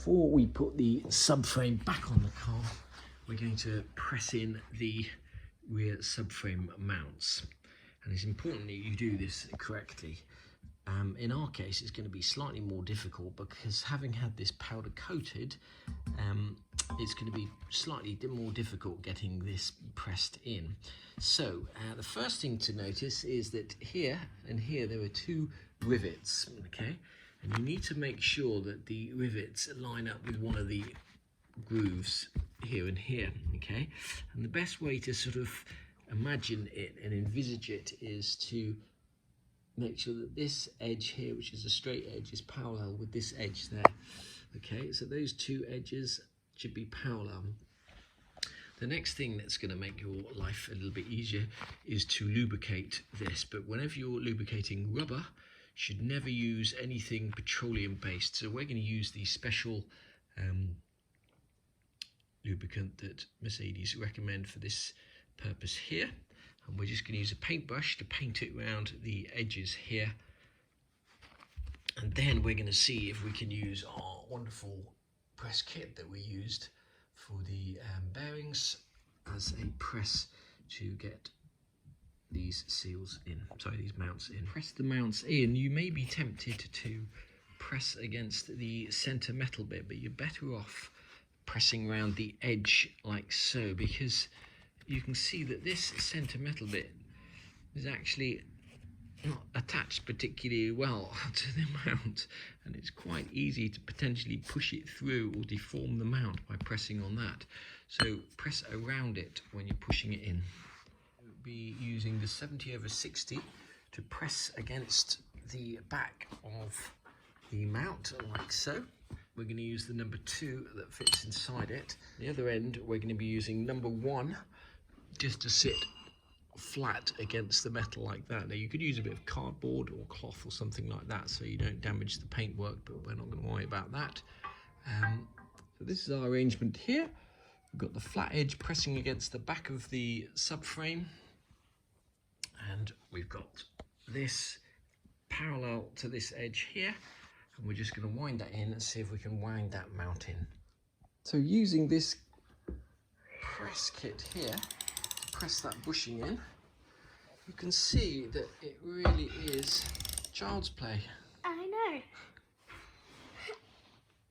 Before we put the subframe back on the car, we're going to press in the rear subframe mounts. And it's important that you do this correctly. In our case, it's going to be slightly more difficult because having had this powder coated, it's going to be slightly more difficult getting this pressed in. So the first thing to notice is that here and here there are two rivets, okay? And you need to make sure that the rivets line up with one of the grooves here and here, okay? And the best way to sort of imagine it and envisage it is to make sure that this edge here, which is a straight edge, is parallel with this edge there. Okay, so those two edges should be parallel. The next thing that's going to make your life a little bit easier is to lubricate this. But whenever you're lubricating rubber, you should never use anything petroleum based. So we're going to use the special lubricant that Mercedes recommend for this purpose here. And we're just going to use a paintbrush to paint it around the edges here. And then we're going to see if we can use our wonderful press kit that we used for the bearings as a press to get these seals in, sorry, these mounts in. Press the mounts in. You may be tempted to press against the center metal bit, but you're better off pressing around the edge like so, because you can see that this center metal bit is actually not attached particularly well to the mount, and it's quite easy to potentially push it through or deform the mount by pressing on that. So press around it when you're pushing it in. We'll be using the 70/60 to press against the back of the mount like so. We're going to use the number 2 that fits inside it. The other end we're going to be using number 1 just to sit flat against the metal like that. Now you could use a bit of cardboard or cloth or something like that so you don't damage the paintwork, but we're not going to worry about that. So this is our arrangement here. We've got the flat edge pressing against the back of the subframe, and we've got this parallel to this edge here, and we're just going to wind that in and see if we can wind that mount in. So using this press kit here, press that bushing in, you can see that it really is child's play. I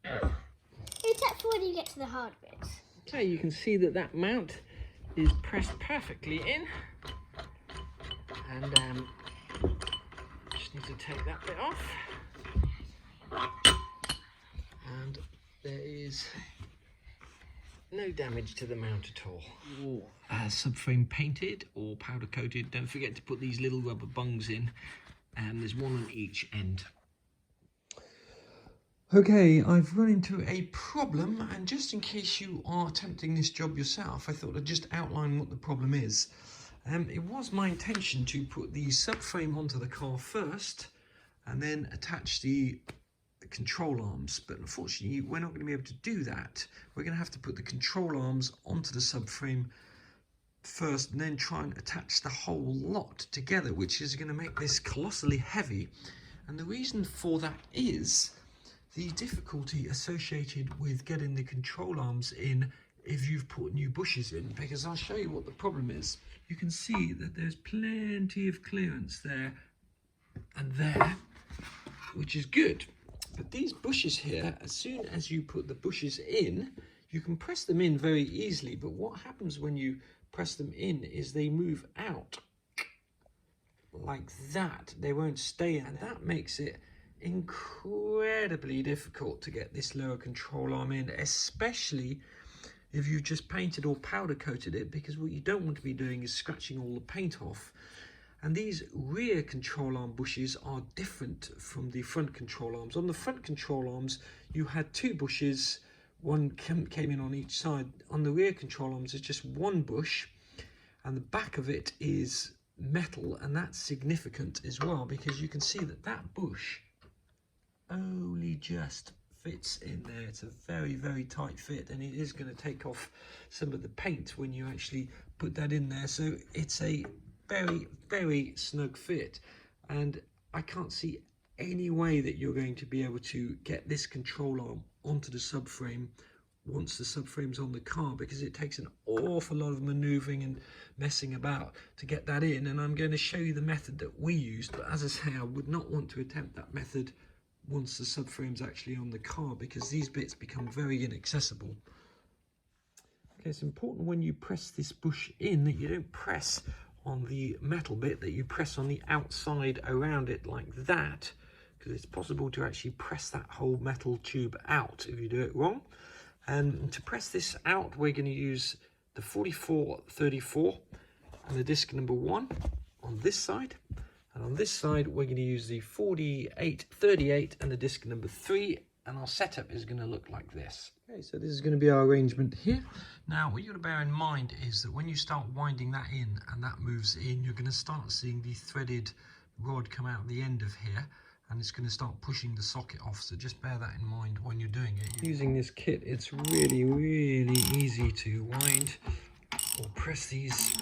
know. Except for when you get to the hard bits. Okay, you can see that that mount is pressed perfectly in, and just need to take that bit off, and there is no damage to the mount at all. Your subframe painted or powder coated, don't forget to put these little rubber bungs in, and there's one on each end. Okay, I've run into a problem, and just in case you are attempting this job yourself, I thought I'd just outline what the problem is. It was my intention to put the subframe onto the car first and then attach the control arms, but unfortunately we're not going to be able to do that. We're going to have to put the control arms onto the subframe first and then try and attach the whole lot together, which is going to make this colossally heavy. And the reason for that is the difficulty associated with getting the control arms in if you've put new bushes in, because I'll show you what the problem is. You can see that there's plenty of clearance there and there, which is good. But these bushes here, as soon as you put the bushes in, you can press them in very easily, but what happens when you press them in is they move out like that. They won't stay in, and that makes it incredibly difficult to get this lower control arm in, especially if you've just painted or powder coated it, because what you don't want to be doing is scratching all the paint off. And these rear control arm bushes are different from the front control arms. On the front control arms, you had 2 bushes, one came in on each side. On the rear control arms, it's just 1 bush, and the back of it is metal, and that's significant as well, because you can see that that bush only just fits in there. It's a very, very tight fit, and it is going to take off some of the paint when you actually put that in there. So it's a very, very snug fit, and I can't see any way that you're going to be able to get this control arm onto the subframe once the subframe's on the car, because it takes an awful lot of maneuvering and messing about to get that in. And I'm going to show you the method that we used, but as I say, I would not want to attempt that method once the subframe's actually on the car, because these bits become very inaccessible. Okay, it's important when you press this bush in that you don't press on the metal bit, that you press on the outside around it like that, because it's possible to actually press that whole metal tube out if you do it wrong. And to press this out, we're going to use the 4434 and the disc number 1 on this side, and on this side we're going to use the 4838 and the disc number 3, and our setup is going to look like this. Okay, so this is going to be our arrangement here. Now, what you've got to bear in mind is that when you start winding that in and that moves in, you're going to start seeing the threaded rod come out the end of here, and it's going to start pushing the socket off. So just bear that in mind when you're doing it. Using this kit, it's really easy to wind or press these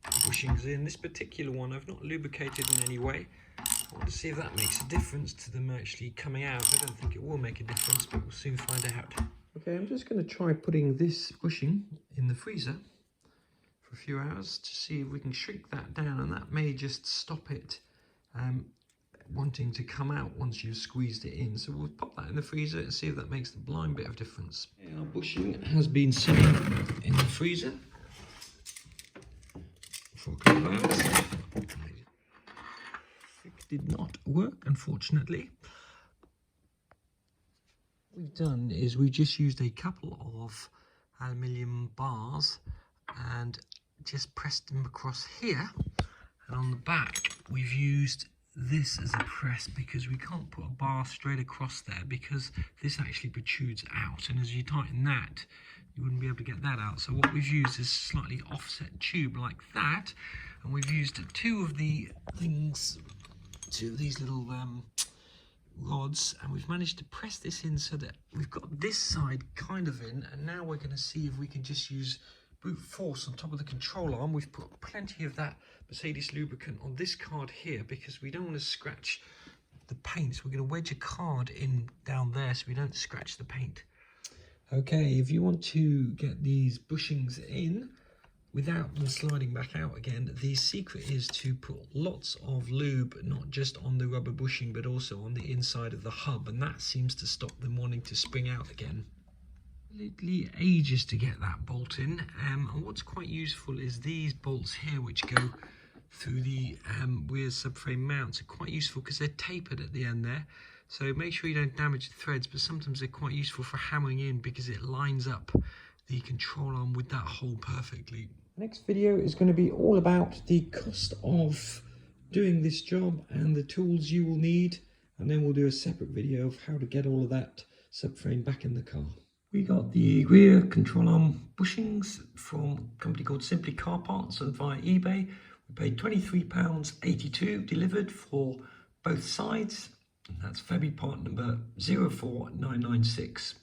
bushings in. This particular one I've not lubricated in any way. I want to see if that makes a difference to them actually coming out. I don't think it will make a difference, but we'll soon find out. Okay, I'm just going to try putting this bushing in the freezer for a few hours to see if we can shrink that down, and that may just stop it wanting to come out once you've squeezed it in. So we'll pop that in the freezer and see if that makes the blind bit of difference. Okay, our bushing has been sitting in the freezer for a couple of hours. It did not work, unfortunately. What we've done is we just used a couple of aluminium bars and just pressed them across here, and on the back we've used this as a press, because we can't put a bar straight across there because this actually protrudes out, and as you tighten that you wouldn't be able to get that out. So what we've used is a slightly offset tube like that, and we've used two of these little rods, and we've managed to press this in so that we've got this side kind of in, and now we're going to see if we can just use brute force on top of the control arm. We've put plenty of that Mercedes lubricant on this card here because we don't want to scratch the paint, so we're going to wedge a card in down there so we don't scratch the paint. Okay, if you want to get these bushings in without them sliding back out again, the secret is to put lots of lube, not just on the rubber bushing but also on the inside of the hub, and that seems to stop them wanting to spring out again. Literally ages to get that bolt in, and what's quite useful is these bolts here which go through the rear subframe mounts are quite useful because they're tapered at the end there, so make sure you don't damage the threads, but sometimes they're quite useful for hammering in because it lines up the control arm with that hole perfectly. Next video is going to be all about the cost of doing this job and the tools you will need, and then we'll do a separate video of how to get all of that subframe back in the car. We got the rear control arm bushings from a company called Simply Car Parts and via eBay. We paid £23.82 delivered for both sides. That's February part number 04996.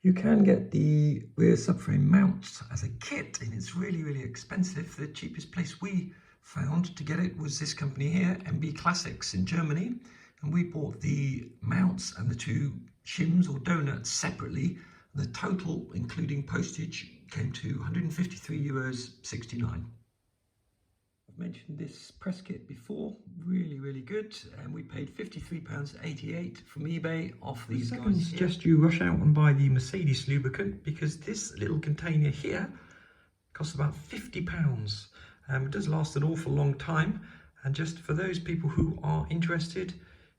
You can get the rear subframe mounts as a kit, and it's really expensive. The cheapest place we found to get it was this company here, MB Classics in Germany, and we bought the mounts and the two shims or donuts separately. The total, including postage, came to €153.69. I've mentioned this press kit before, really good, and we paid £53.88 from eBay off these guys. I suggest you rush out and buy the Mercedes lubricant, because this little container here costs about £50. It does last an awful long time, and just for those people who are interested,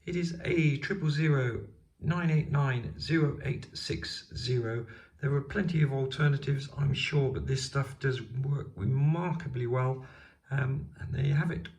it is a 000-989-0860. There are plenty of alternatives, I'm sure, but this stuff does work remarkably well. And there you have it.